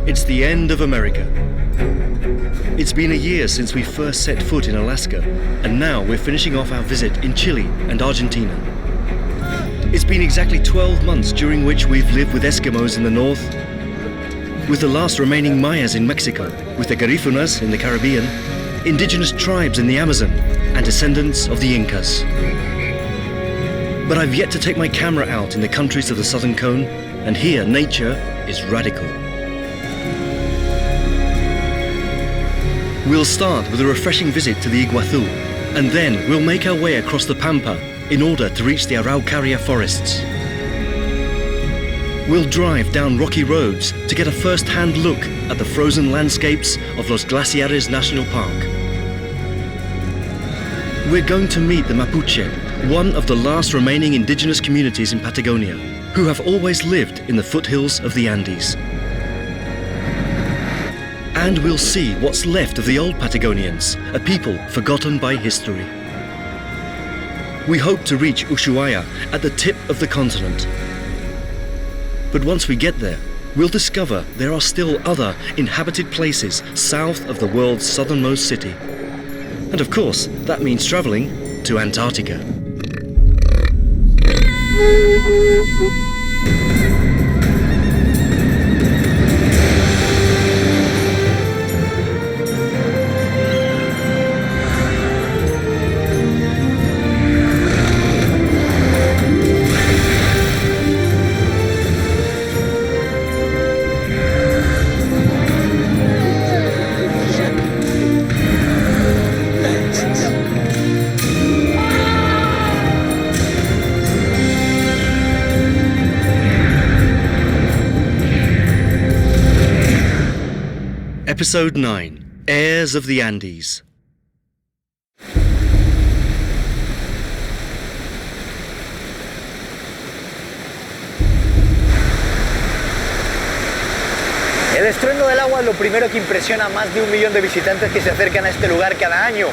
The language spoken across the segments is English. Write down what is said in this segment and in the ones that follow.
It's the end of America. It's been a year since we first set foot in Alaska, and now we're finishing off our visit in Chile and Argentina. It's been exactly 12 months during which we've lived with Eskimos in the north, with the last remaining Mayas in Mexico, with the Garifunas in the Caribbean, indigenous tribes in the Amazon, and descendants of the Incas. But I've yet to take my camera out in the countries of the Southern Cone, and here nature is radical. We'll start with a refreshing visit to the Iguazu, and then we'll make our way across the Pampa in order to reach the Araucaria forests. We'll drive down rocky roads to get a first-hand look at the frozen landscapes of Los Glaciares National Park. We're going to meet the Mapuche, one of the last remaining indigenous communities in Patagonia, who have always lived in the foothills of the Andes. And we'll see what's left of the old Patagonians, a people forgotten by history. We hope to reach Ushuaia at the tip of the continent. But once we get there, we'll discover there are still other inhabited places south of the world's southernmost city. And of course, that means traveling to Antarctica. Episode 9, Heirs of the Andes. El estruendo del agua es lo primero que impresiona a más de 1 millón de visitantes que se acercan a este lugar cada año.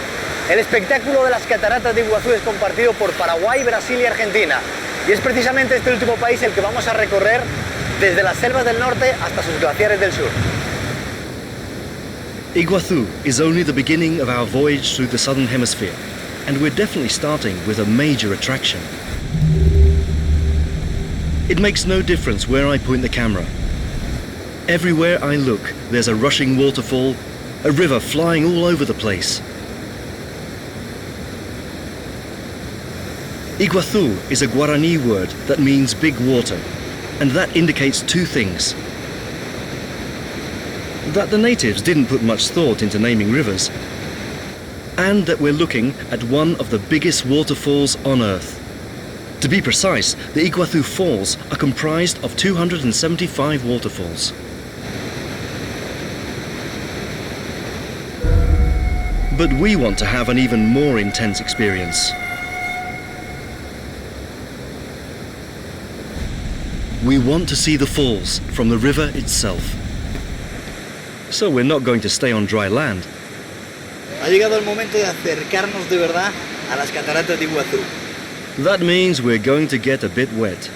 El espectáculo de las cataratas de Iguazú es compartido por Paraguay, Brasil y Argentina. Y es precisamente este último país el que vamos a recorrer desde las selvas del norte hasta sus glaciares del sur. Iguazu is only the beginning of our voyage through the southern hemisphere, and we're definitely starting with a major attraction. It makes no difference where I point the camera. Everywhere I look, there's a rushing waterfall, a river flying all over the place. Iguazu is a Guarani word that means big water, and that indicates two things. That the natives didn't put much thought into naming rivers, and that we're looking at one of the biggest waterfalls on Earth. To be precise, the Iguazu Falls are comprised of 275 waterfalls. But we want to have an even more intense experience. We want to see the falls from the river itself. So we're not going to stay on dry land. Ha llegado el momento de acercarnos de verdad a las cataratas de Iguazú. That means we're going to get a bit wet.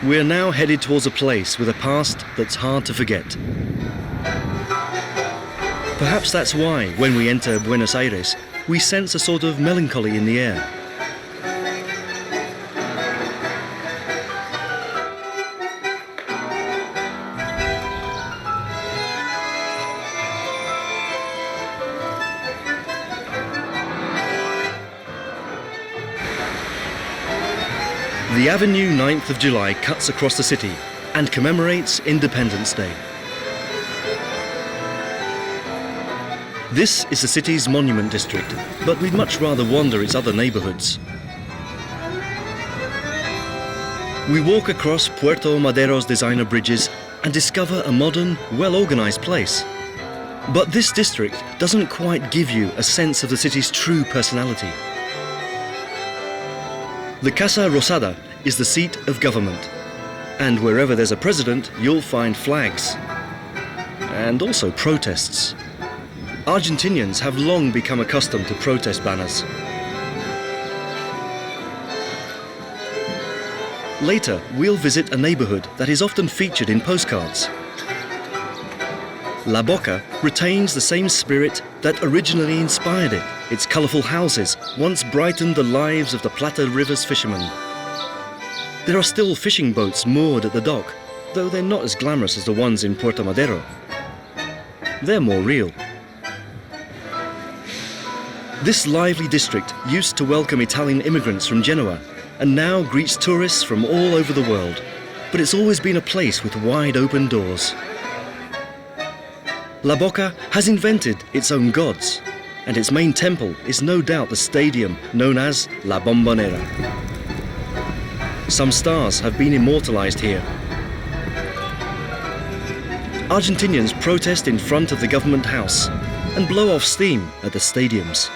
We're now headed towards a place with a past that's hard to forget. Perhaps that's why, when we enter Buenos Aires, we sense a sort of melancholy in the air. The Avenue 9th of July cuts across the city and commemorates Independence Day. This is the city's monument district, but we'd much rather wander its other neighborhoods. We walk across Puerto Madero's designer bridges and discover a modern, well-organized place. But this district doesn't quite give you a sense of the city's true personality. The Casa Rosada is the seat of government, and wherever there's a president, you'll find flags. And also protests. Argentinians have long become accustomed to protest banners. Later, we'll visit a neighborhood that is often featured in postcards. La Boca retains the same spirit that originally inspired it. Its colorful houses once brightened the lives of the Plata River's fishermen. There are still fishing boats moored at the dock, though they're not as glamorous as the ones in Puerto Madero. They're more real. This lively district used to welcome Italian immigrants from Genoa and now greets tourists from all over the world, but it's always been a place with wide open doors. La Boca has invented its own gods, and its main temple is no doubt the stadium known as La Bombonera. Some stars have been immortalized here. Argentinians protest in front of the government house and blow off steam at the stadiums.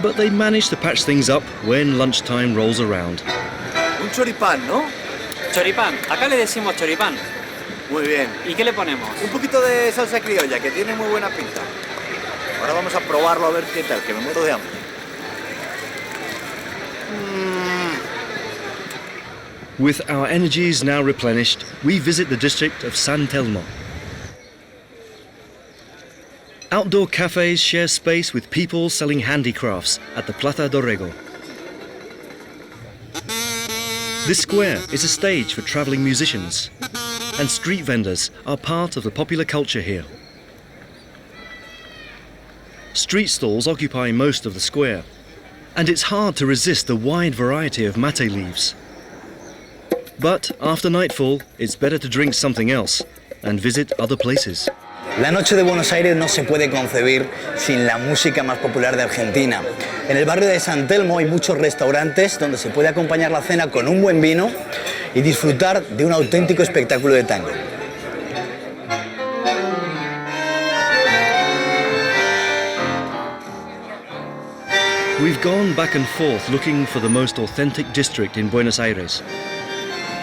But they manage to patch things up when lunchtime rolls around. Un choripán, ¿no? Choripán, acá le decimos choripán. Muy bien. ¿Y qué le ponemos? Un poquito de salsa criolla, que tiene muy buena pinta. Ahora vamos a probarlo a ver qué tal, que me muero de hambre. With our energies now replenished, we visit the district of San Telmo. Outdoor cafes share space with people selling handicrafts at the Plaza Dorrego. This square is a stage for traveling musicians, and street vendors are part of the popular culture here. Street stalls occupy most of the square, and it's hard to resist the wide variety of mate leaves. But after nightfall, it's better to drink something else and visit other places. La noche de Buenos Aires no se puede concebir sin la música más popular de Argentina. En el barrio de San Telmo hay muchos restaurantes donde se puede acompañar la cena con un buen vino y disfrutar de un auténtico espectáculo de tango. We've gone back and forth looking for the most authentic district in Buenos Aires.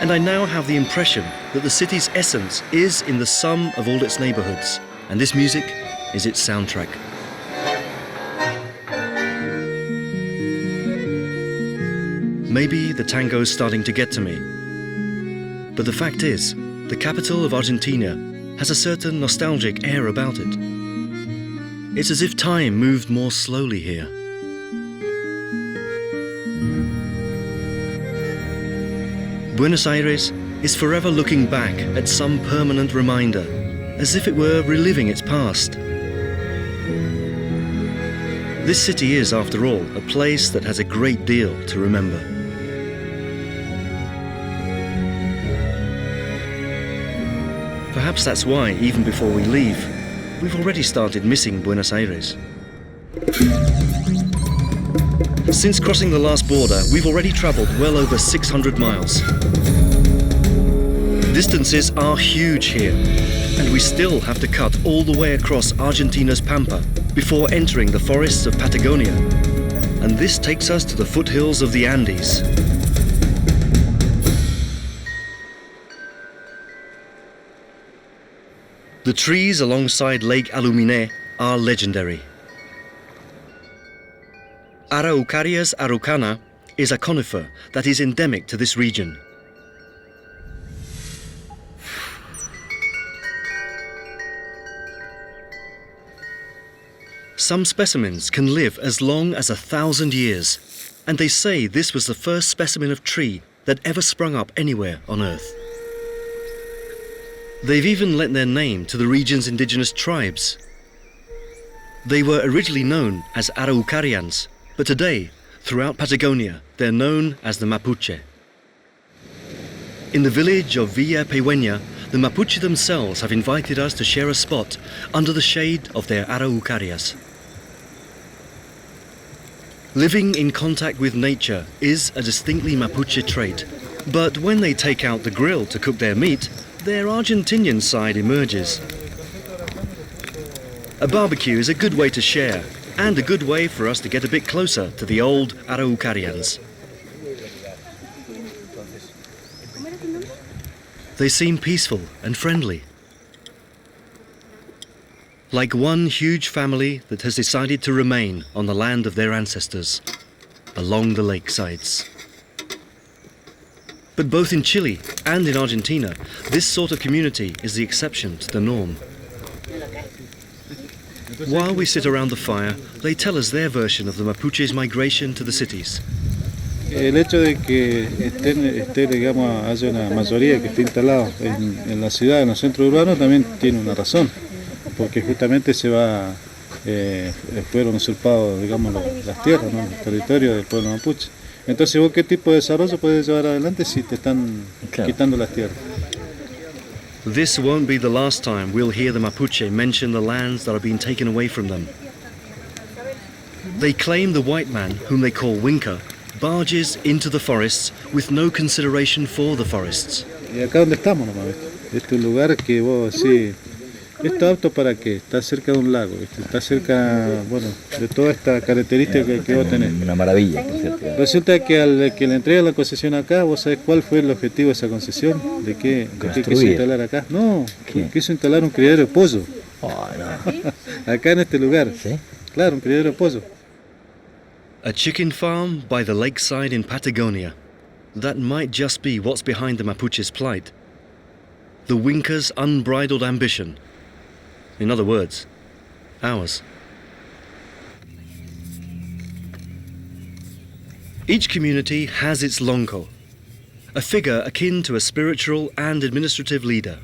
And I now have the impression that the city's essence is in the sum of all its neighborhoods, and this music is its soundtrack. Maybe the tango's starting to get to me. But the fact is, the capital of Argentina has a certain nostalgic air about it. It's as if time moved more slowly here. Buenos Aires is forever looking back at some permanent reminder, as if it were reliving its past. This city is, after all, a place that has a great deal to remember. Perhaps that's why, even before we leave, we've already started missing Buenos Aires. Since crossing the last border, we've already traveled well over 600 miles. Distances are huge here, and we still have to cut all the way across Argentina's Pampa before entering the forests of Patagonia. And this takes us to the foothills of the Andes. The trees alongside Lake Aluminé are legendary. Araucarias araucana is a conifer that is endemic to this region. Some specimens can live as long as 1,000 years, and they say this was the first specimen of tree that ever sprung up anywhere on Earth. They've even lent their name to the region's indigenous tribes. They were originally known as Araucarians, but today, throughout Patagonia, they're known as the Mapuche. In the village of Villa Pehueña, the Mapuche themselves have invited us to share a spot under the shade of their Araucarias. Living in contact with nature is a distinctly Mapuche trait, but when they take out the grill to cook their meat, their Argentinian side emerges. A barbecue is a good way to share, and a good way for us to get a bit closer to the old Araucarians. They seem peaceful and friendly, like one huge family that has decided to remain on the land of their ancestors, along the lakesides. But both in Chile and in Argentina, this sort of community is the exception to the norm. While we sit around the fire, they tell us their version of the Mapuche's migration to the cities. El hecho de que digamos, haya una mayoría que esté instalada en la ciudad, en los centros urbanos, también tiene una razón, porque justamente fueron usurpados, digamos, las tierras, ¿no? El territorio del pueblo mapuche. Entonces, ¿vos qué tipo de desarrollo puedes llevar adelante si te están quitando las tierras? This won't be the last time we'll hear the Mapuche mention the lands that are being taken away from them. They claim the white man, whom they call Winca, barges into the forests with no consideration for the forests. Y acá donde estamos nomás, ¿viste? Este es un lugar que vos decís, ¿esto apto para qué? Está cerca de un lago, ¿viste? Está cerca, bueno, de toda esta característica que vos tenés. Una maravilla, por cierto. Resulta que al que le entrega la concesión acá, ¿vos sabés cuál fue el objetivo de esa concesión? ¿De qué quiso instalar acá? No, quiso instalar un criadero de pollo. Oh, no. Acá en este lugar. ¿Sí? Claro, un criadero de pollo. A chicken farm by the lakeside in Patagonia. That might just be what's behind the Mapuche's plight. The Winca's unbridled ambition. In other words, ours. Each community has its lonco, a figure akin to a spiritual and administrative leader.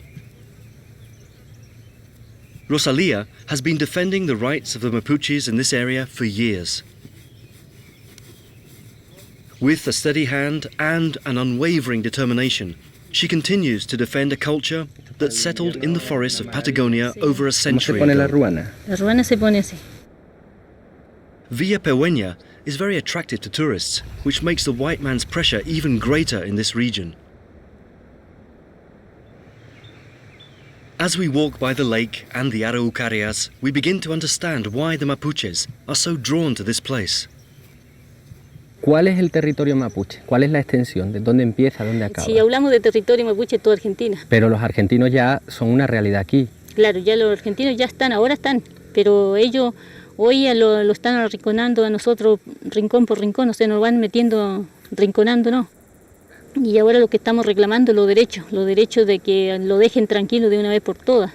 Rosalia has been defending the rights of the Mapuches in this area for years. With a steady hand and an unwavering determination, she continues to defend a culture that settled in the forests of Patagonia over a century ago. La ruana se pone así. Villa Pehueña is very attractive to tourists, which makes the white man's pressure even greater in this region. As we walk by the lake and the Araucarias, we begin to understand why the Mapuches are so drawn to this place. ¿Cuál es el territorio mapuche? ¿Cuál es la extensión? ¿De dónde empieza? ¿Dónde acaba? Si hablamos de territorio mapuche, toda Argentina. Pero los argentinos ya son una realidad aquí. Claro, ya los argentinos ya están, ahora están, pero ellos hoy lo están arrinconando a nosotros rincón por rincón, o sea, nos van metiendo, rinconándonos. Y ahora lo que estamos reclamando es los derechos de que lo dejen tranquilo de una vez por todas.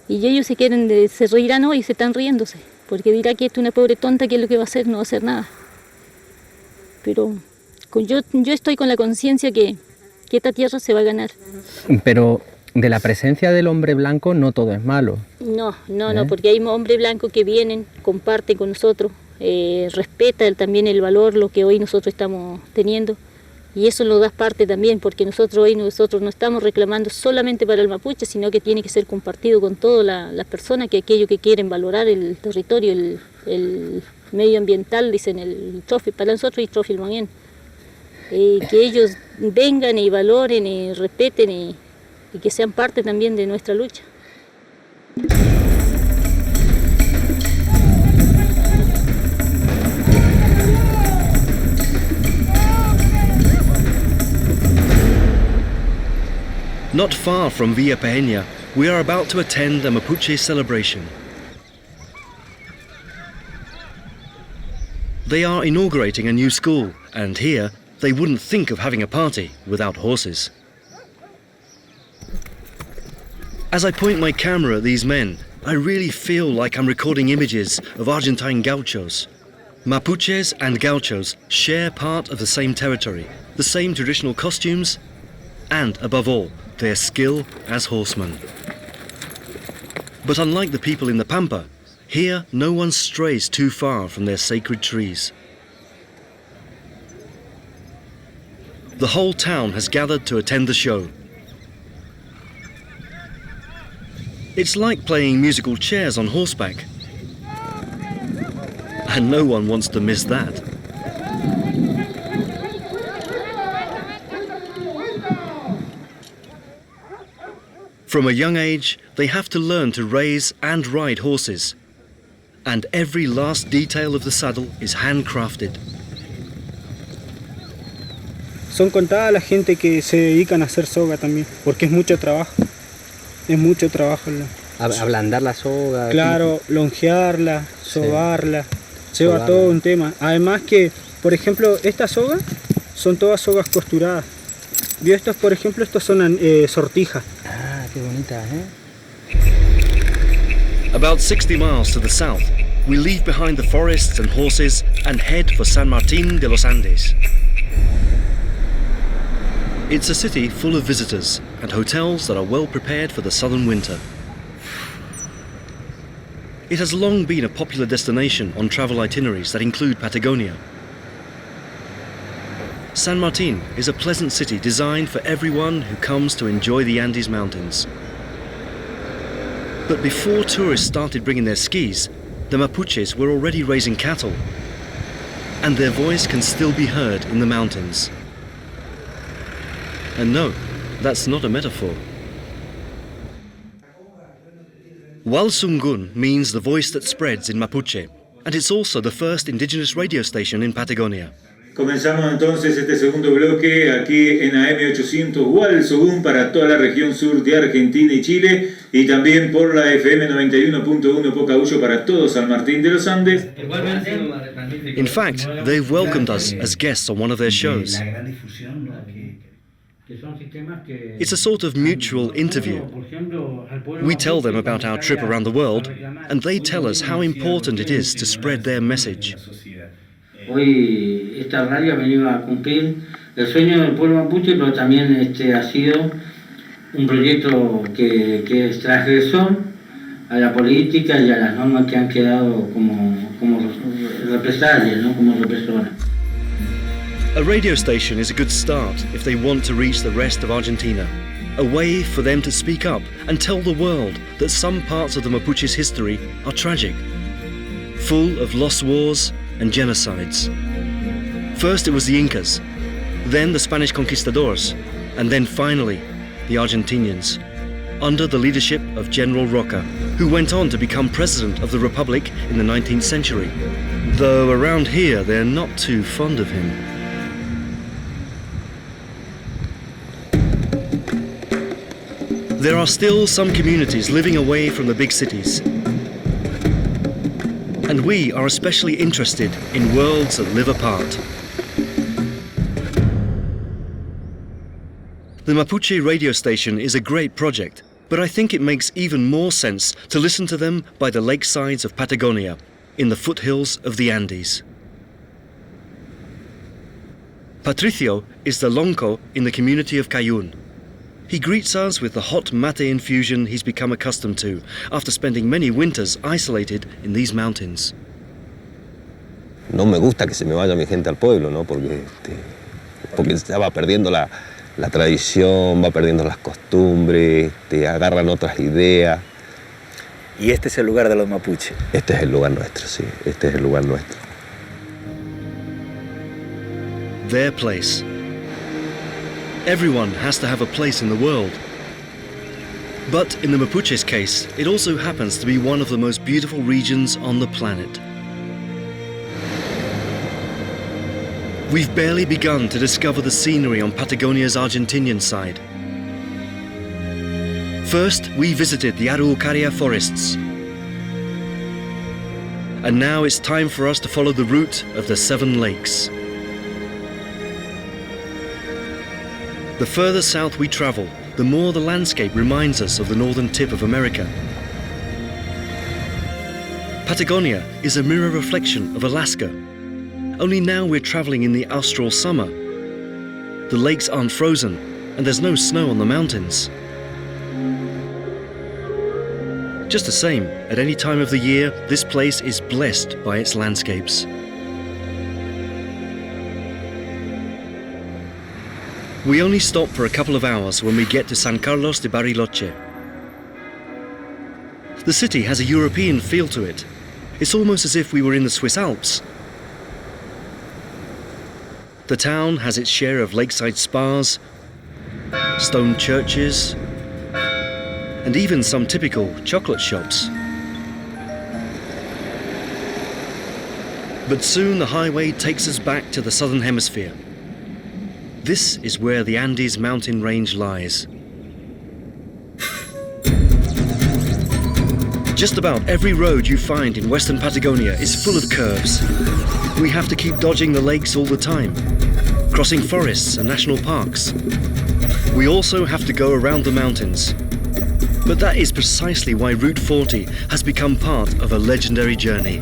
Y ellos se reirán hoy, se están riéndose, porque dirá que esto es una pobre tonta, que es lo que va a hacer, no va a hacer nada. Pero yo estoy con la conciencia que esta tierra se va a ganar. Pero de la presencia del hombre blanco no todo es malo. No, porque hay hombres blancos que vienen, comparten con nosotros, respetan también el valor, lo que hoy nosotros estamos teniendo. Y eso nos da parte también, porque nosotros no estamos reclamando solamente para el mapuche, sino que tiene que ser compartido con todas las personas, que aquellos que quieren valorar el territorio, el medioambiental, dicen el trófilo, para nosotros es trófilo también. Que ellos vengan y valoren y respeten y que sean parte también de nuestra lucha. Not far from Villa Pehueña, we are about to attend a Mapuche celebration. They are inaugurating a new school, and here they wouldn't think of having a party without horses. As I point my camera at these men, I really feel like I'm recording images of Argentine gauchos. Mapuches and gauchos share part of the same territory, the same traditional costumes, and above all, their skill as horsemen. But unlike the people in the Pampa, here no one strays too far from their sacred trees. The whole town has gathered to attend the show. It's like playing musical chairs on horseback. And no one wants to miss that. From a young age, they have to learn to raise and ride horses. And every last detail of the saddle is handcrafted. Son contadas la gente que se dedican a hacer soga también, porque es mucho trabajo. Es mucho trabajo. Ablandar la soga. Claro, longearla, sobarla, lleva todo un tema. Además que, por ejemplo, estas sogas son todas sogas costuradas. ¿Vio estos, por ejemplo, estos son sortijas? Ah, qué bonitas, ¿eh? About 60 miles to the south, we leave behind the forests and horses and head for San Martín de los Andes. It's a city full of visitors and hotels that are well prepared for the southern winter. It has long been a popular destination on travel itineraries that include Patagonia. San Martín is a pleasant city designed for everyone who comes to enjoy the Andes Mountains. But before tourists started bringing their skis, the Mapuches were already raising cattle, and their voice can still be heard in the mountains. And no, that's not a metaphor. Walsungun means the voice that spreads in Mapuche, and it's also the first indigenous radio station in Patagonia. Comenzamos entonces este segundo bloque aquí en AM800 Walsungun para toda la región sur de Argentina y Chile, y también por la FM 91.1 Pocahuyo para todo San Martín de los Andes. In fact, they've welcomed us as guests on one of their shows. It's a sort of mutual interview. We tell them about our trip around the world, and they tell us how important it is to spread their message. Hoy esta radio ha venido a cumplir el sueño del pueblo mapuche, pero también ha sido un proyecto que es transgresor a la política y a las normas que han quedado como represalias, ¿no? Como represoras. A radio station is a good start if they want to reach the rest of Argentina. A way for them to speak up and tell the world that some parts of the Mapuche's history are tragic, full of lost wars and genocides. First it was the Incas, then the Spanish conquistadors, and then finally the Argentinians, under the leadership of General Roca, who went on to become president of the Republic in the 19th century, though around here they're not too fond of him. There are still some communities living away from the big cities. And we are especially interested in worlds that live apart. The Mapuche radio station is a great project, but I think it makes even more sense to listen to them by the lakesides of Patagonia, in the foothills of the Andes. Patricio is the lonco in the community of Cayún. He greets us with the hot mate infusion he's become accustomed to after spending many winters isolated in these mountains. No me gusta que se me vaya mi gente al pueblo, ¿no? Porque ya va perdiendo la tradición, va perdiendo las costumbres, agarran otras ideas. Y este es el lugar de los mapuches. Este es el lugar nuestro, sí, este es el lugar nuestro. Their place. Everyone has to have a place in the world. But in the Mapuche's case, it also happens to be one of the most beautiful regions on the planet. We've barely begun to discover the scenery on Patagonia's Argentinian side. First, we visited the Araucaria forests. And now it's time for us to follow the route of the 7 lakes. The further south we travel, the more the landscape reminds us of the northern tip of America. Patagonia is a mirror reflection of Alaska. Only now we're traveling in the austral summer. The lakes aren't frozen, and there's no snow on the mountains. Just the same, at any time of the year, this place is blessed by its landscapes. We only stop for a couple of hours when we get to San Carlos de Bariloche. The city has a European feel to it. It's almost as if we were in the Swiss Alps. The town has its share of lakeside spas, stone churches, and even some typical chocolate shops. But soon the highway takes us back to the southern hemisphere. This is where the Andes mountain range lies. Just about every road you find in western Patagonia is full of curves. We have to keep dodging the lakes all the time, crossing forests and national parks. We also have to go around the mountains. But that is precisely why Route 40 has become part of a legendary journey.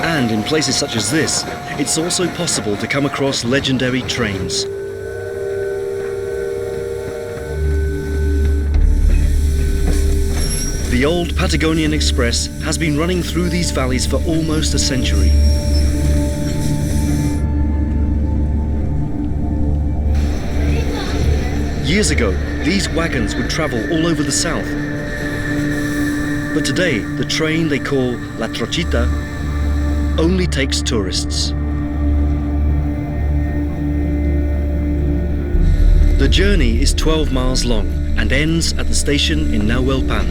And in places such as this, it's also possible to come across legendary trains. The old Patagonian Express has been running through these valleys for almost a century. Years ago, these wagons would travel all over the south. But today, the train they call La Trochita only takes tourists. The journey is 12 miles long and ends at the station in Nahuelpan.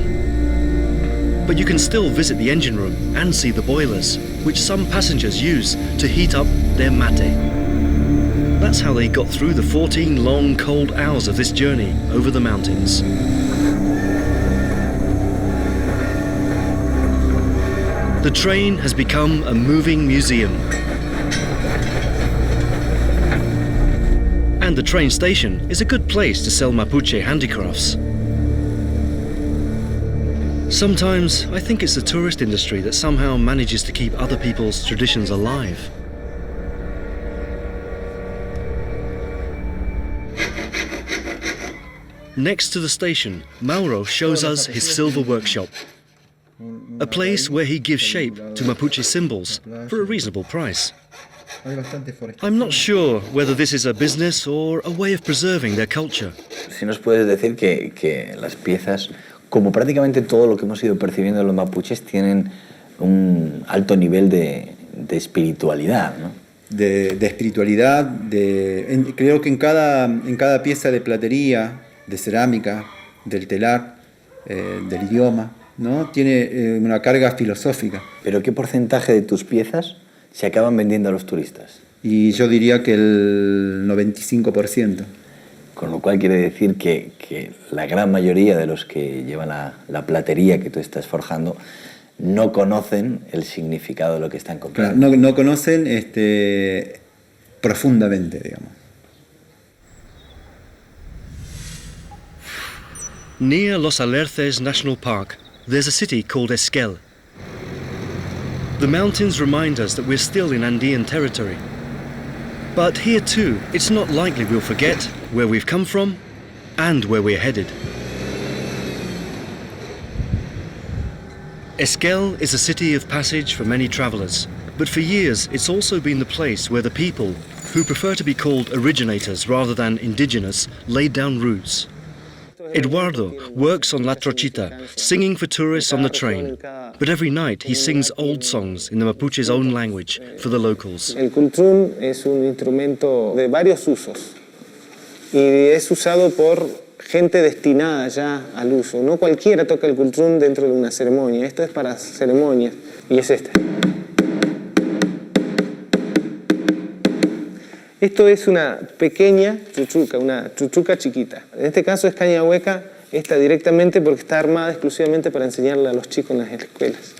But you can still visit the engine room and see the boilers, which some passengers use to heat up their mate. That's how they got through the 14 long, cold hours of this journey over the mountains. The train has become a moving museum. And the train station is a good place to sell Mapuche handicrafts. Sometimes I think it's the tourist industry that somehow manages to keep other people's traditions alive. Next to the station, Mauro shows us his silver workshop, a place where he gives shape to Mapuche symbols for a reasonable price. I'm not sure whether this is a business or a way of preserving their culture. Si nos puedes decir que las piezas, como prácticamente todo lo que hemos ido percibiendo de los mapuches, tienen un alto nivel de espiritualidad, ¿no? De espiritualidad, creo que en cada pieza de platería, de cerámica, del telar, del idioma, ¿no? Tiene una carga filosófica. ¿Pero qué porcentaje de tus piezas se acaban vendiendo a los turistas? Y yo diría que el 95%. Con lo cual quiere decir que la gran mayoría de los que llevan la platería que tú estás forjando no conocen el significado de lo que están comprando. Claro, no conocen profundamente, digamos. Near Los Alerces National Park, there's a city called Esquel. The mountains remind us that we're still in Andean territory. But here too, it's not likely we'll forget where we've come from and where we're headed. Esquel is a city of passage for many travelers, but for years it's also been the place where the people, who prefer to be called originators rather than indigenous, laid down roots. Eduardo works on La Trochita, singing for tourists on the train, but every night he sings old songs in the Mapuche's own language for the locals. El cultrún es un instrumento de varios usos y es usado por gente destinada ya al uso. No cualquiera toca el cultrún dentro de una ceremonia, esto es para ceremonias y es este. Esto es una pequeña chuchuca, una chuchuca chiquita. En este caso es caña hueca, esta directamente porque está armada exclusivamente para enseñarle a los chicos en las escuelas.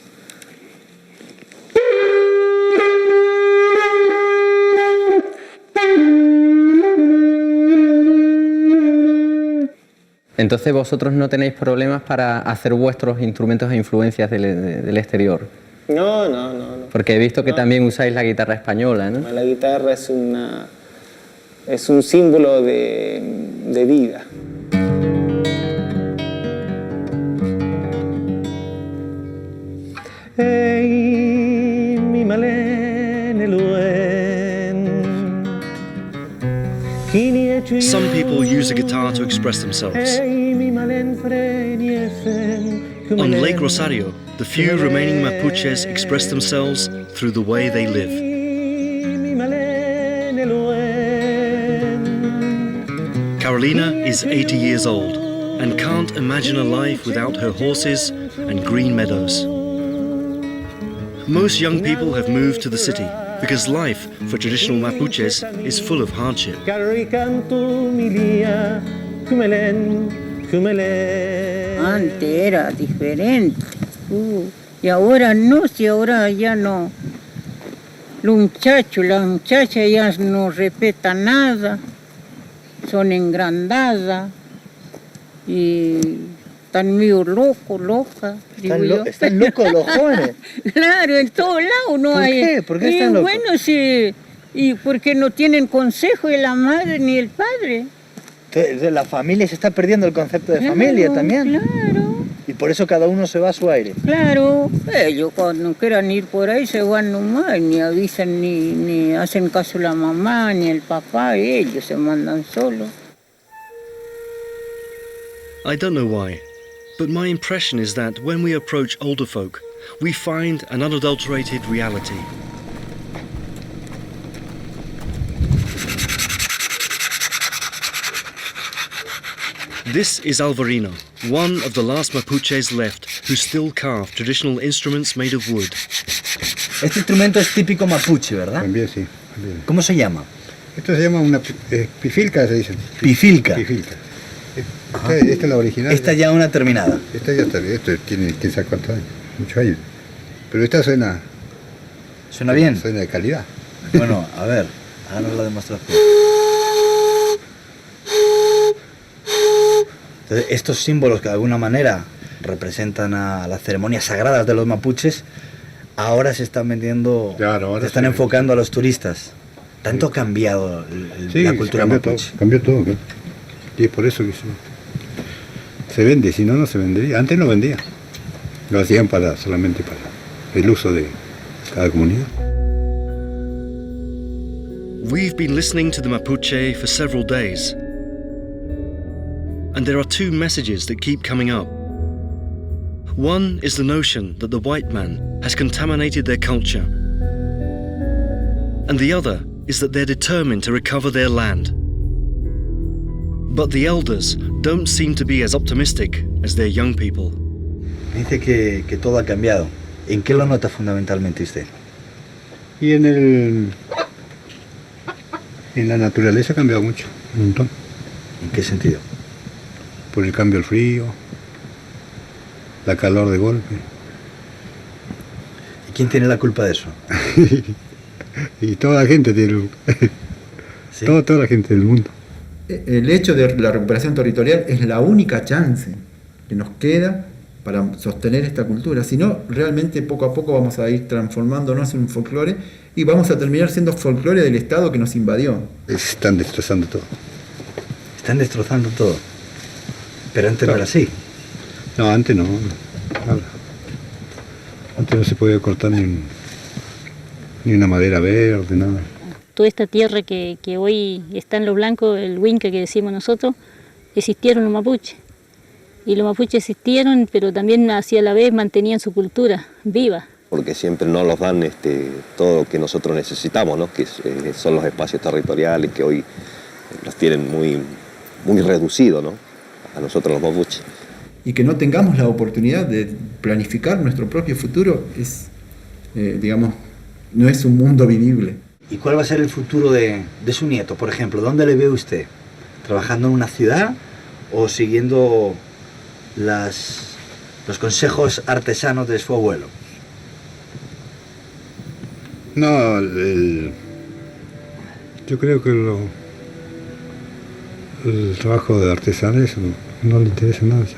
Entonces vosotros no tenéis problemas para hacer vuestros instrumentos e influencias del exterior. No. Porque he visto que también usáis la guitarra española, ¿no? La guitarra es un símbolo de vida. Hey, mi malene luen. Some people use a guitar to express themselves. On Lake Rosario, the few remaining Mapuches express themselves through the way they live. Carolina is 80 years old and can't imagine a life without her horses and green meadows. Most young people have moved to the city because life for traditional Mapuches is full of hardship. Antes era diferente. Y ahora no, si ahora ya no. Los muchachos, las muchachas ya no respetan nada. Son engrandadas. Y están medio locos, locas. ¿Están locos los jóvenes? Claro, en todos lados no hay. ¿Por qué? ¿Por qué están locos? Bueno, sí, y porque no tienen consejo de la madre ni el padre. Entonces, la familia se está perdiendo el concepto de familia también. Claro. Y por eso cada uno se va a su aire. Claro, ellos cuando quieran ir por ahí se van nomás, ni avisan, ni hacen caso la mamá, ni el papá, ellos se mandan solos. I don't know why, but my impression is that when we approach older folk, we find an unadulterated reality. This is Alvarino, one of the last Mapuches left who still carve traditional instruments made of wood. Este instrumento es típico mapuche, ¿verdad? También sí. También. ¿Cómo se llama? Esto se llama una pifilca, se dice. Pifilca. Pifilca. Esta es la original. Esta ya una terminada. Esta ya está, esto tiene quién sabe cuántos años, muchos años. Pero esta suena... ¿Suena bien? Suena de calidad. Bueno, a ver, háganos la demostración. Entonces, estos símbolos que de alguna manera representan a las ceremonias sagradas de los mapuches, ahora se están vendiendo, claro, se están enfocando a los turistas. ¿Tanto ha cambiado la cultura mapuche? Cambió todo. Claro. Y es por eso que se vende, si no, no se vendería. Antes no vendía. Lo hacían solamente para el uso de cada comunidad. We've been listening to the Mapuche for several days. And there are two messages that keep coming up. One is the notion that the white man has contaminated their culture. And the other is that they're determined to recover their land. But the elders don't seem to be as optimistic as their young people. Dice que todo ha cambiado. ¿En qué lo nota fundamentalmente usted? Y en la naturaleza ha cambiado mucho, un montón. ¿En qué sentido? Por el cambio al frío, la calor de golpe. ¿Y quién tiene la culpa de eso? Y toda la gente tiene... ¿Sí? Toda la gente del mundo. El hecho de la recuperación territorial es la única chance que nos queda para sostener esta cultura. Si no, realmente poco a poco vamos a ir transformándonos en un folclore y vamos a terminar siendo folclore del Estado que nos invadió. Están destrozando todo. Están destrozando todo. Pero antes no era así. No, antes no. Antes no se podía cortar ni una madera verde, nada. Toda esta tierra que hoy está en lo blanco, el huinca que decimos nosotros, existieron los mapuches. Y los mapuches existieron, pero también así a la vez mantenían su cultura viva. Porque siempre nos los dan todo lo que nosotros necesitamos, ¿no? Que son los espacios territoriales que hoy los tienen muy, muy reducidos, ¿no? A nosotros los mapuches. Y que no tengamos la oportunidad de planificar nuestro propio futuro es, digamos, no es un mundo vivible. ¿Y cuál va a ser el futuro de su nieto, por ejemplo? ¿Dónde le ve usted? ¿Trabajando en una ciudad o siguiendo los consejos artesanos de su abuelo? No, yo creo que el trabajo de artesanos no le interesa nada ya.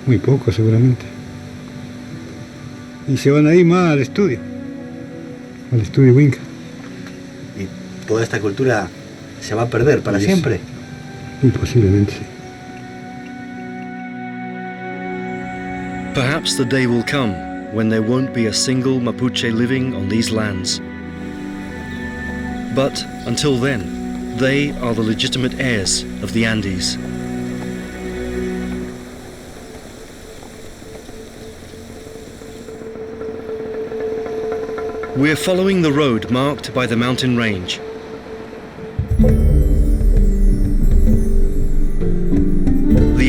Muy poco seguramente. Y se van a ir más al estudio Winca. ¿Y toda esta cultura se va a perder para siempre? Imposiblemente, sí. Perhaps the day will come when there won't be a single Mapuche living on these lands. But until then, they are the legitimate heirs of the Andes. We're following the road marked by the mountain range.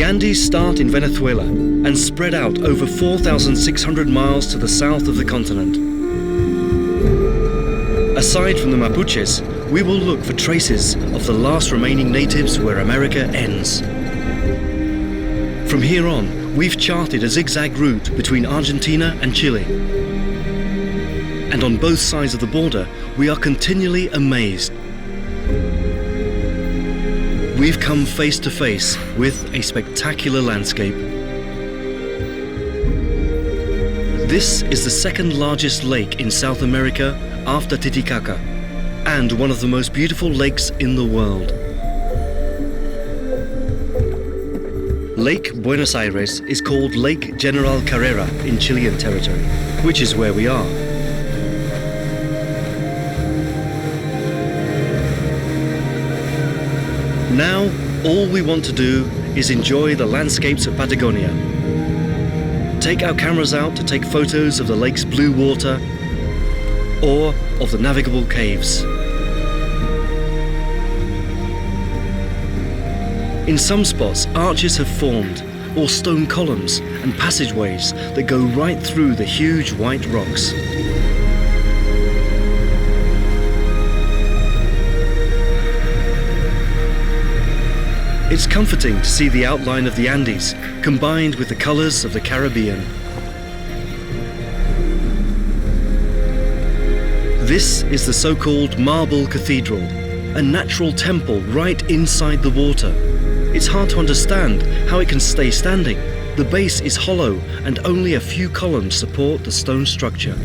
Andes start in Venezuela and spread out over 4,600 miles to the south of the continent. Aside from the Mapuches, we will look for traces of the last remaining natives where America ends. From here on, we've charted a zigzag route between Argentina and Chile. And on both sides of the border, we are continually amazed. We've come face to face with a spectacular landscape. This is the second largest lake in South America after Titicaca, and one of the most beautiful lakes in the world. Lake Buenos Aires is called Lake General Carrera in Chilean territory, which is where we are. Now, all we want to do is enjoy the landscapes of Patagonia. Take our cameras out to take photos of the lake's blue water or of the navigable caves. In some spots, arches have formed, or stone columns and passageways that go right through the huge white rocks. It's comforting to see the outline of the Andes combined with the colors of the Caribbean. This is the so-called Marble Cathedral, a natural temple right inside the water. It's hard to understand how it can stay standing. The base is hollow and only a few columns support the stone structure.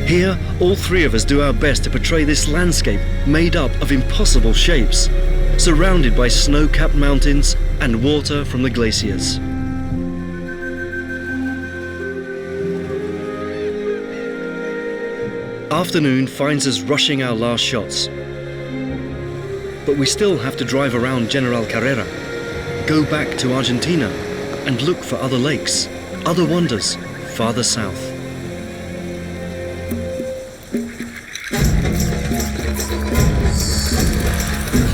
Here, all three of us do our best to portray this landscape made up of impossible shapes, surrounded by snow-capped mountains and water from the glaciers. Afternoon finds us rushing our last shots. But we still have to drive around General Carrera, go back to Argentina, and look for other lakes, other wonders farther south.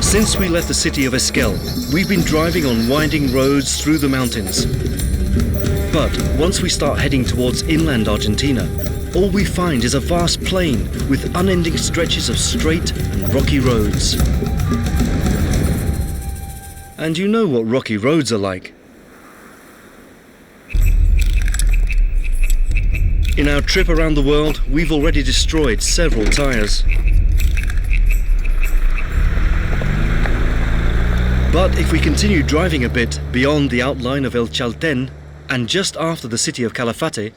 Since we left the city of Esquel, we've been driving on winding roads through the mountains. But once we start heading towards inland Argentina, all we find is a vast plain with unending stretches of straight and rocky roads. And you know what rocky roads are like. In our trip around the world, we've already destroyed several tires. But if we continue driving a bit beyond the outline of El Chaltén and just after the city of Calafate,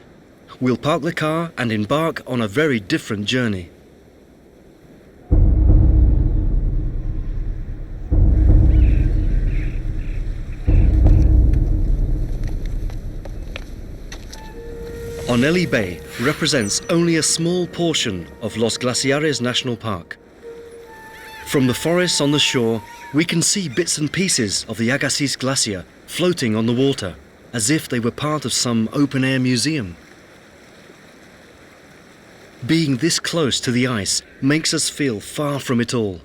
we'll park the car and embark on a very different journey. Onelli Bay represents only a small portion of Los Glaciares National Park. From the forests on the shore, we can see bits and pieces of the Agassiz Glacier floating on the water, as if they were part of some open-air museum. Being this close to the ice makes us feel far from it all.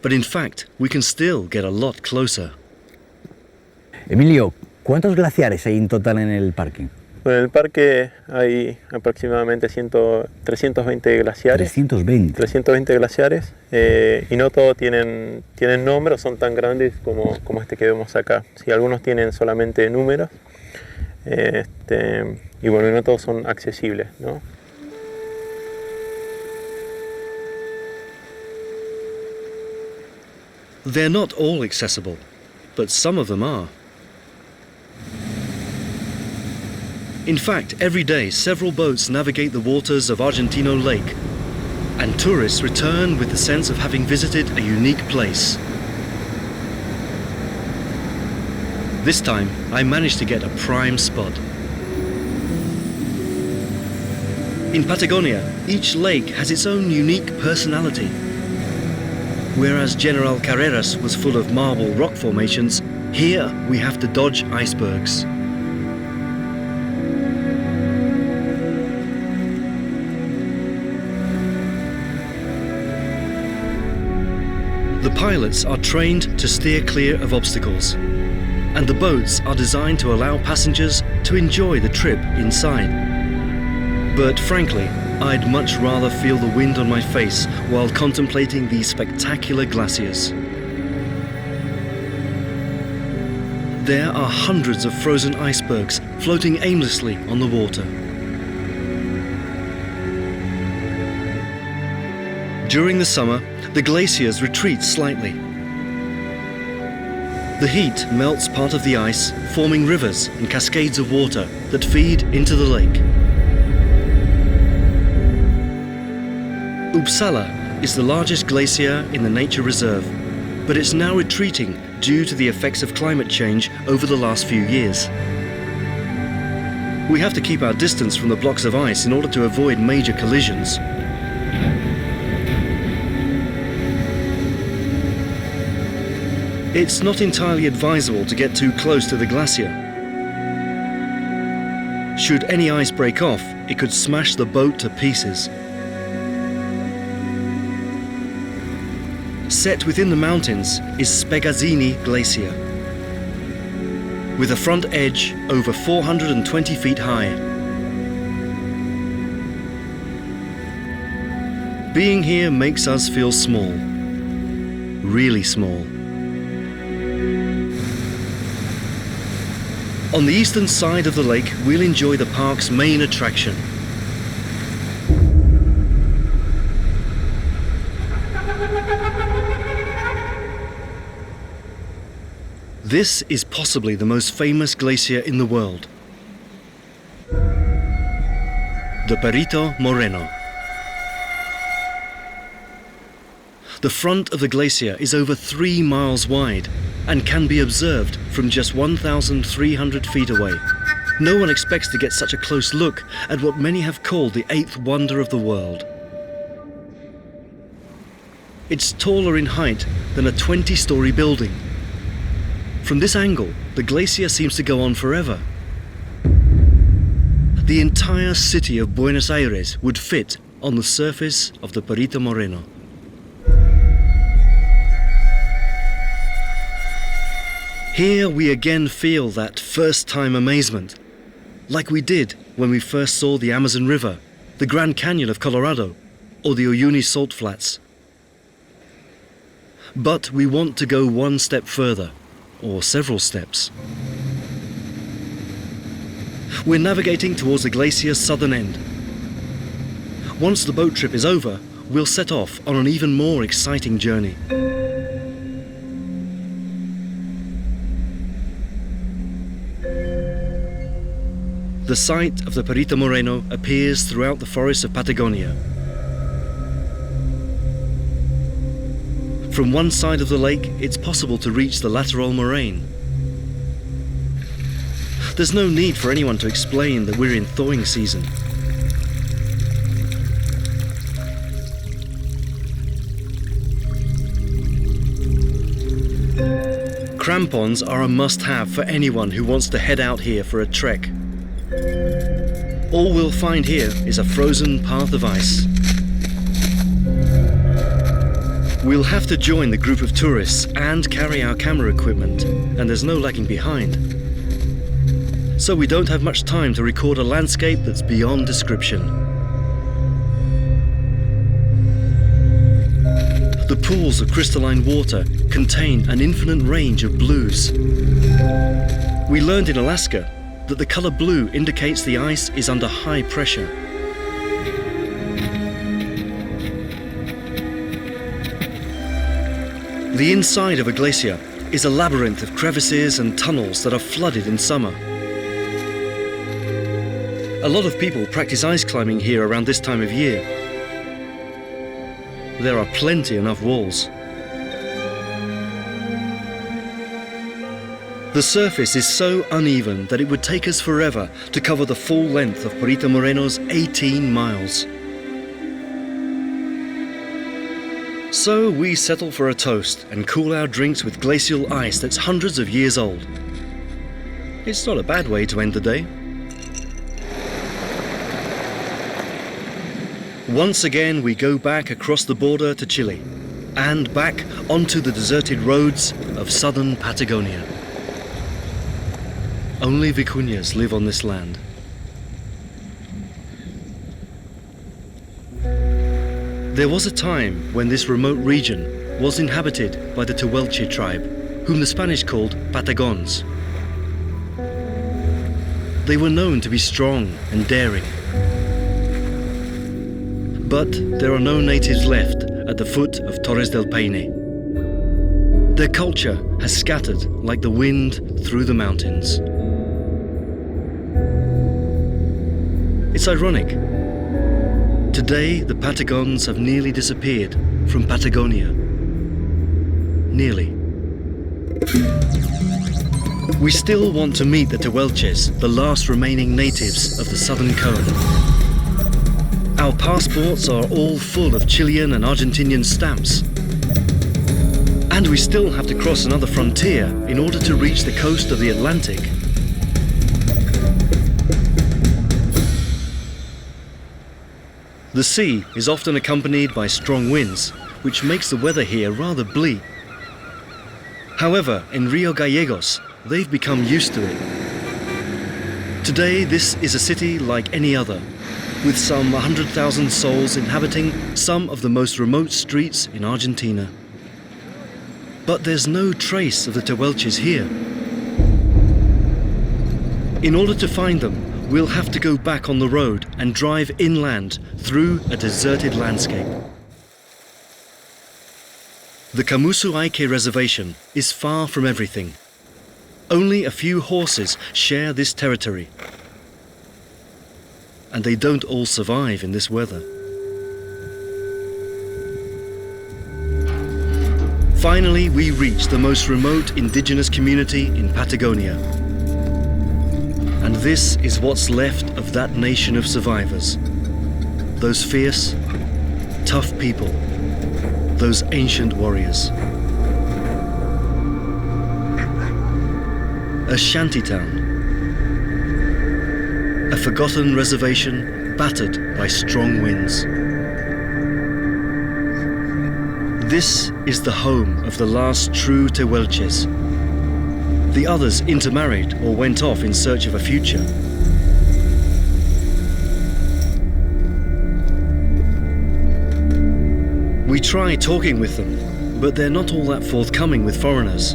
But in fact, we can still get a lot closer. Emilio, ¿cuántos glaciares hay en total en el parque? Bueno, en el parque hay aproximadamente 320 glaciares. 320 glaciares y no todos tienen nombre o son tan grandes como este que vemos acá. Sí, algunos tienen solamente números y bueno, no todos son accesibles, ¿no? They're not all accessible, but some of them are. In fact, every day several boats navigate the waters of Argentino Lake, and tourists return with the sense of having visited a unique place. This time, I managed to get a prime spot. In Patagonia, each lake has its own unique personality. Whereas General Carreras was full of marble rock formations, here we have to dodge icebergs. The pilots are trained to steer clear of obstacles, and the boats are designed to allow passengers to enjoy the trip inside. But frankly, I'd much rather feel the wind on my face while contemplating these spectacular glaciers. There are hundreds of frozen icebergs floating aimlessly on the water. During the summer, the glaciers retreat slightly. The heat melts part of the ice, forming rivers and cascades of water that feed into the lake. Uppsala is the largest glacier in the nature reserve, but it's now retreating due to the effects of climate change over the last few years. We have to keep our distance from the blocks of ice in order to avoid major collisions. It's not entirely advisable to get too close to the glacier. Should any ice break off, it could smash the boat to pieces. Set within the mountains is Spegazzini Glacier, with a front edge over 420 feet high. Being here makes us feel small, really small. On the eastern side of the lake, we'll enjoy the park's main attraction. This is possibly the most famous glacier in the world, the Perito Moreno. The front of the glacier is over 3 miles wide and can be observed from just 1,300 feet away. No one expects to get such a close look at what many have called the 8th wonder of the world. It's taller in height than a 20-story building. From this angle, the glacier seems to go on forever. The entire city of Buenos Aires would fit on the surface of the Perito Moreno. Here we again feel that first-time amazement, like we did when we first saw the Amazon River, the Grand Canyon of Colorado, or the Uyuni Salt Flats. But we want to go one step further, or several steps. We're navigating towards the glacier's southern end. Once the boat trip is over, we'll set off on an even more exciting journey. The site of the Perito Moreno appears throughout the forests of Patagonia. From one side of the lake, it's possible to reach the lateral moraine. There's no need for anyone to explain that we're in thawing season. Crampons are a must-have for anyone who wants to head out here for a trek. All we'll find here is a frozen path of ice. We'll have to join the group of tourists and carry our camera equipment, and there's no lagging behind. So we don't have much time to record a landscape that's beyond description. The pools of crystalline water contain an infinite range of blues. We learned in Alaska that the color blue indicates the ice is under high pressure. The inside of a glacier is a labyrinth of crevices and tunnels that are flooded in summer. A lot of people practice ice climbing here around this time of year. There are plenty enough walls. The surface is so uneven that it would take us forever to cover the full length of Perito Moreno's 18 miles. So we settle for a toast and cool our drinks with glacial ice that's hundreds of years old. It's not a bad way to end the day. Once again, we go back across the border to Chile. and back onto the deserted roads of southern Patagonia. Only vicuñas live on this land. There was a time when this remote region was inhabited by the Tehuelche tribe, whom the Spanish called Patagons. They were known to be strong and daring. But there are no natives left at the foot of Torres del Paine. Their culture has scattered like the wind through the mountains. It's ironic. Today, the Patagons have nearly disappeared from Patagonia. Nearly. We still want to meet the Tehuelches, the last remaining natives of the southern cone. Our passports are all full of Chilean and Argentinian stamps. And we still have to cross another frontier in order to reach the coast of the Atlantic. The sea is often accompanied by strong winds, which makes the weather here rather bleak. However, in Rio Gallegos, they've become used to it. Today, this is a city like any other, with some 100,000 souls inhabiting some of the most remote streets in Argentina. But there's no trace of the Tehuelches here. In order to find them, we'll have to go back on the road and drive inland through a deserted landscape. The Camusuaike Reservation is far from everything. Only a few horses share this territory. And they don't all survive in this weather. Finally, we reach the most remote indigenous community in Patagonia. And this is what's left of that nation of survivors. Those fierce, tough people. Those ancient warriors. A shantytown. A forgotten reservation battered by strong winds. This is the home of the last true Tehuelches. The others intermarried or went off in search of a future. We try talking with them, but they're not all that forthcoming with foreigners.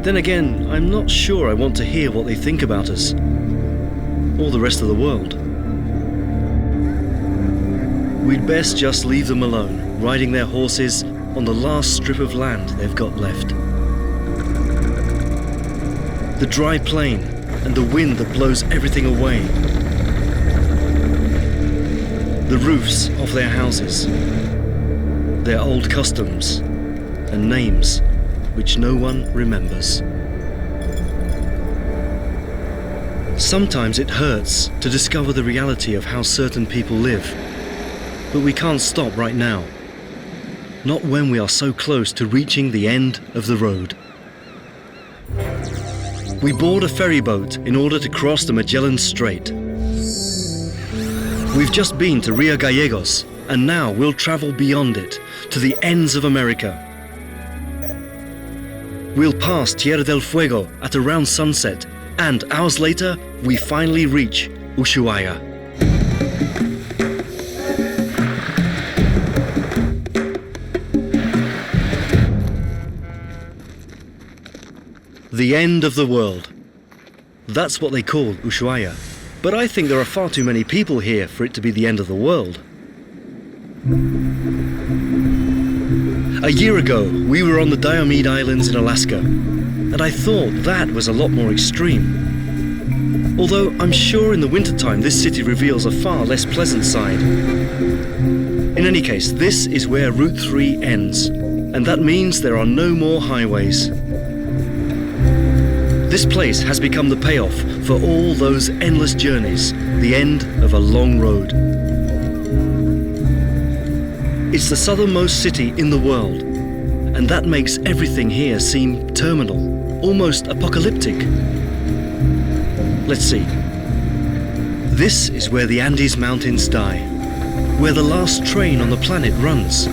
Then again, I'm not sure I want to hear what they think about us, or the rest of the world. We'd best just leave them alone, riding their horses on the last strip of land they've got left. The dry plain and the wind that blows everything away. The roofs of their houses. Their old customs and names which no one remembers. Sometimes it hurts to discover the reality of how certain people live, but we can't stop right now. Not when we are so close to reaching the end of the road. We board a ferry boat in order to cross the Magellan Strait. We've just been to Rio Gallegos, and now we'll travel beyond it, to the ends of America. We'll pass Tierra del Fuego at around sunset, and hours later, we finally reach Ushuaia. The end of the world. That's what they call Ushuaia. But I think there are far too many people here for it to be the end of the world. A year ago, we were on the Diomede Islands in Alaska, and I thought that was a lot more extreme. Although I'm sure in the wintertime this city reveals a far less pleasant side. In any case, this is where Route 3 ends, and that means there are no more highways. This place has become the payoff for all those endless journeys, the end of a long road. It's the southernmost city in the world, and that makes everything here seem terminal, almost apocalyptic. Let's see. This is where the Andes Mountains die, where the last train on the planet runs.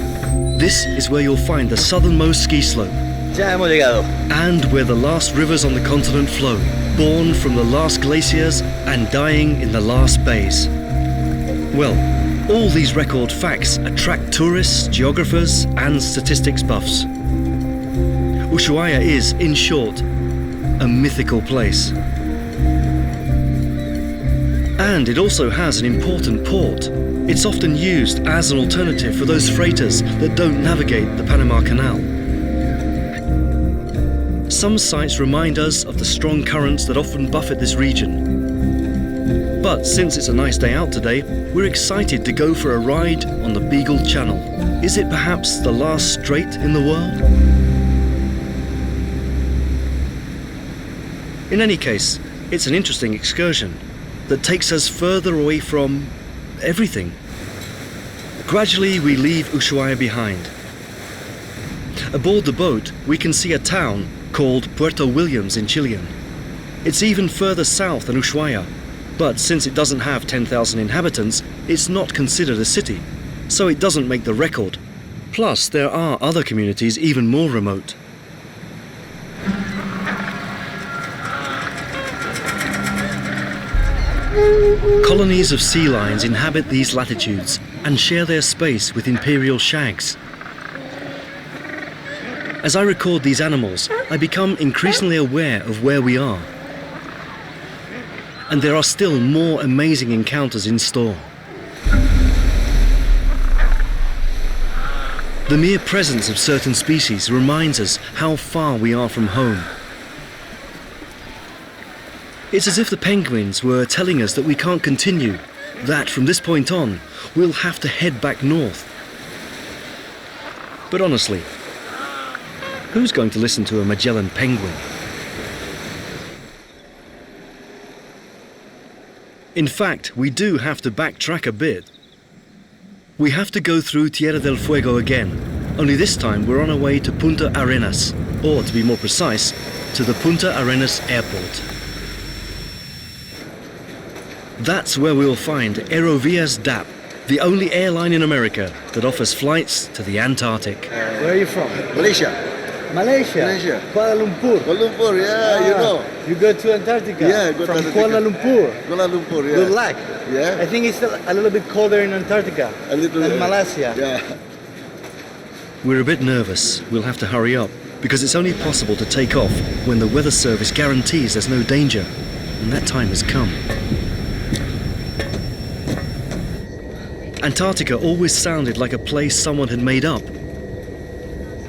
This is where you'll find the southernmost ski slope. Ya hemos llegado. And where the last rivers on the continent flow, born from the last glaciers and dying in the last bays. Well, all these record facts attract tourists, geographers, and statistics buffs. Ushuaia is, in short, a mythical place. And it also has an important port. It's often used as an alternative for those freighters that don't navigate the Panama Canal. Some sites remind us of the strong currents that often buffet this region. But since it's a nice day out today, we're excited to go for a ride on the Beagle Channel. Is it perhaps the last strait in the world? In any case, it's an interesting excursion that takes us further away from everything. Gradually, we leave Ushuaia behind. Aboard the boat, we can see a town called Puerto Williams in Chilean. It's even further south than Ushuaia, but since it doesn't have 10,000 inhabitants, it's not considered a city, so it doesn't make the record. Plus, there are other communities even more remote. Colonies of sea lions inhabit these latitudes and share their space with imperial shags. As I record these animals, I become increasingly aware of where we are. And there are still more amazing encounters in store. The mere presence of certain species reminds us how far we are from home. It's as if the penguins were telling us that we can't continue, that from this point on, we'll have to head back north. But honestly, who's going to listen to a Magellan penguin? In fact, we do have to backtrack a bit. We have to go through Tierra del Fuego again, only this time we're on our way to Punta Arenas, or to be more precise, to the Punta Arenas airport. That's where we'll find Aerovías DAP, the only airline in America that offers flights to the Antarctic. Where are you from? Malaysia. Malaysia? Malaysia. Kuala Lumpur? Kuala Lumpur, yeah, you know. You go to Antarctica? Yeah, go to from Antarctica. Kuala Lumpur? Kuala Lumpur, yeah. Good luck. Yeah. I think it's a little bit colder in Antarctica than Malaysia. Yeah. We're a bit nervous. We'll have to hurry up, because it's only possible to take off when the weather service guarantees there's no danger, and that time has come. Antarctica always sounded like a place someone had made up.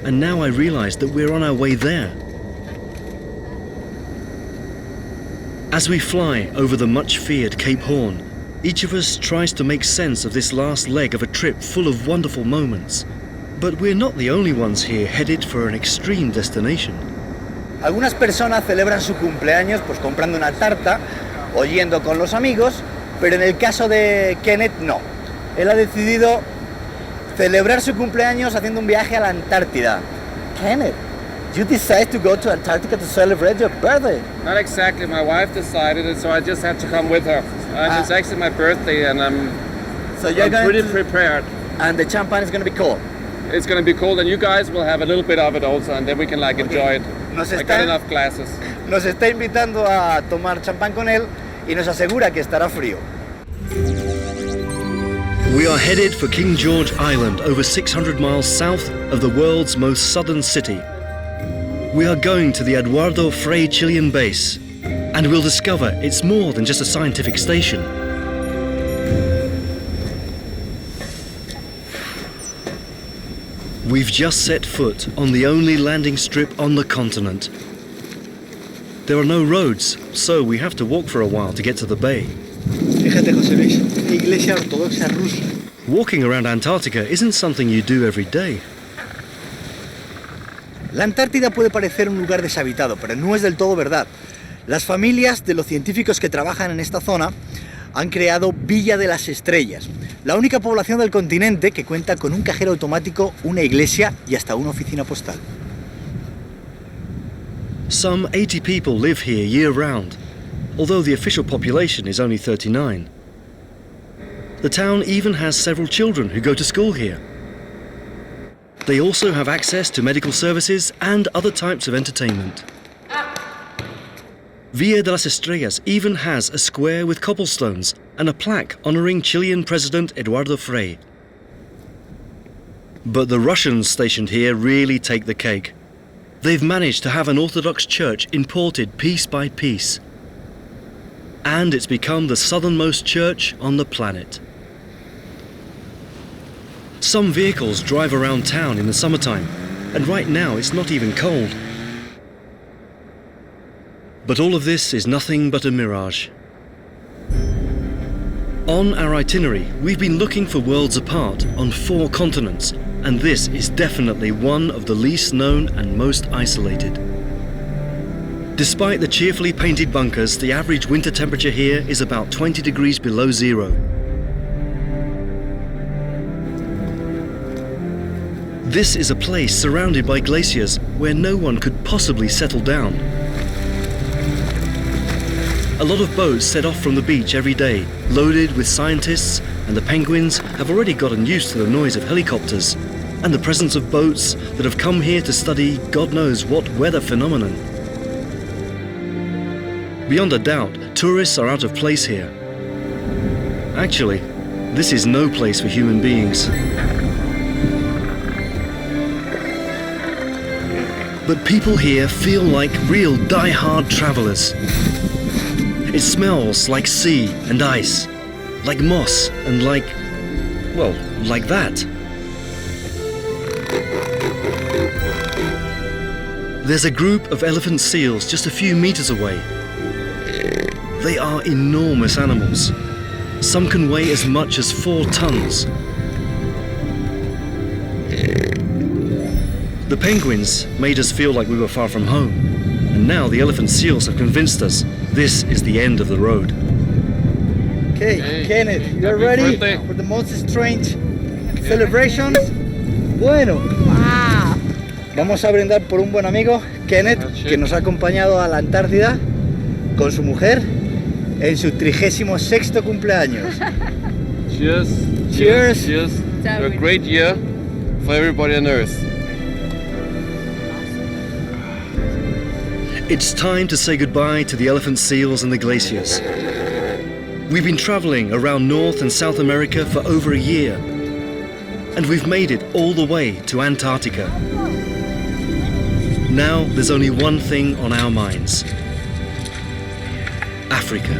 And now I realize that we're on our way there. As we fly over the much-feared Cape Horn, each of us tries to make sense of this last leg of a trip full of wonderful moments. But we're not the only ones here headed for an extreme destination. Algunas personas celebran su cumpleaños pues comprando una tarta o yendo con los amigos, pero en el caso de Kenneth no. Él ha decidido celebrar su cumpleaños haciendo un viaje a la Antártida. Kenneth, you decided to go to Antarctica to celebrate your birthday? Not exactly. My wife decided it, so I just had to come with her. And it's actually my birthday, and I'm pretty prepared. And the champagne is going to be cold? It's going to be cold, and you guys will have a little bit of it also, and then we can enjoy it. I got enough glasses. Nos está invitando a tomar champán con él y nos asegura que estará frío. We are headed for King George Island, over 600 miles south of the world's most southern city. We are going to the Eduardo Frei Chilean base, and we'll discover it's more than just a scientific station. We've just set foot on the only landing strip on the continent. There are no roads, so we have to walk for a while to get to the bay. Fíjate, José Luis, Iglesia Ortodoxa Rusa. Walking around Antarctica isn't something you do every day. La Antártida puede parecer un lugar deshabitado, pero no es del todo verdad. Las familias de los científicos que trabajan en esta zona han creado Villa de las Estrellas, la única población del continente que cuenta con un cajero automático, una iglesia y hasta una oficina postal. Some 80 people live here year-round, although the official population is only 39. The town even has several children who go to school here. They also have access to medical services and other types of entertainment. Villa de las Estrellas even has a square with cobblestones and a plaque honoring Chilean President Eduardo Frei. But the Russians stationed here really take the cake. They've managed to have an Orthodox church imported piece by piece. And it's become the southernmost church on the planet. Some vehicles drive around town in the summertime, and right now it's not even cold. But all of this is nothing but a mirage. On our itinerary, we've been looking for worlds apart on 4 continents, and this is definitely one of the least known and most isolated. Despite the cheerfully painted bunkers, the average winter temperature here is about 20 degrees below zero. This is a place surrounded by glaciers where no one could possibly settle down. A lot of boats set off from the beach every day, loaded with scientists, and the penguins have already gotten used to the noise of helicopters and the presence of boats that have come here to study God knows what weather phenomenon. Beyond a doubt, tourists are out of place here. Actually, this is no place for human beings. But people here feel like real die-hard travelers. It smells like sea and ice, like moss and like that. There's a group of elephant seals just a few meters away. They are enormous animals. Some can weigh as much as 4 tons. The penguins made us feel like we were far from home, and now the elephant seals have convinced us this is the end of the road. Okay, Kenneth, you're ready for the most strange celebrations? Bueno, vamos a brindar por un buen amigo, Kenneth, que nos ha acompañado a la Antártida con su mujer en su 36º cumpleaños. Cheers. Cheers. Cheers. A great year for everybody on Earth. It's time to say goodbye to the elephant seals and the glaciers. We've been traveling around North and South America for over a year, and we've made it all the way to Antarctica. Now there's only one thing on our minds: Africa.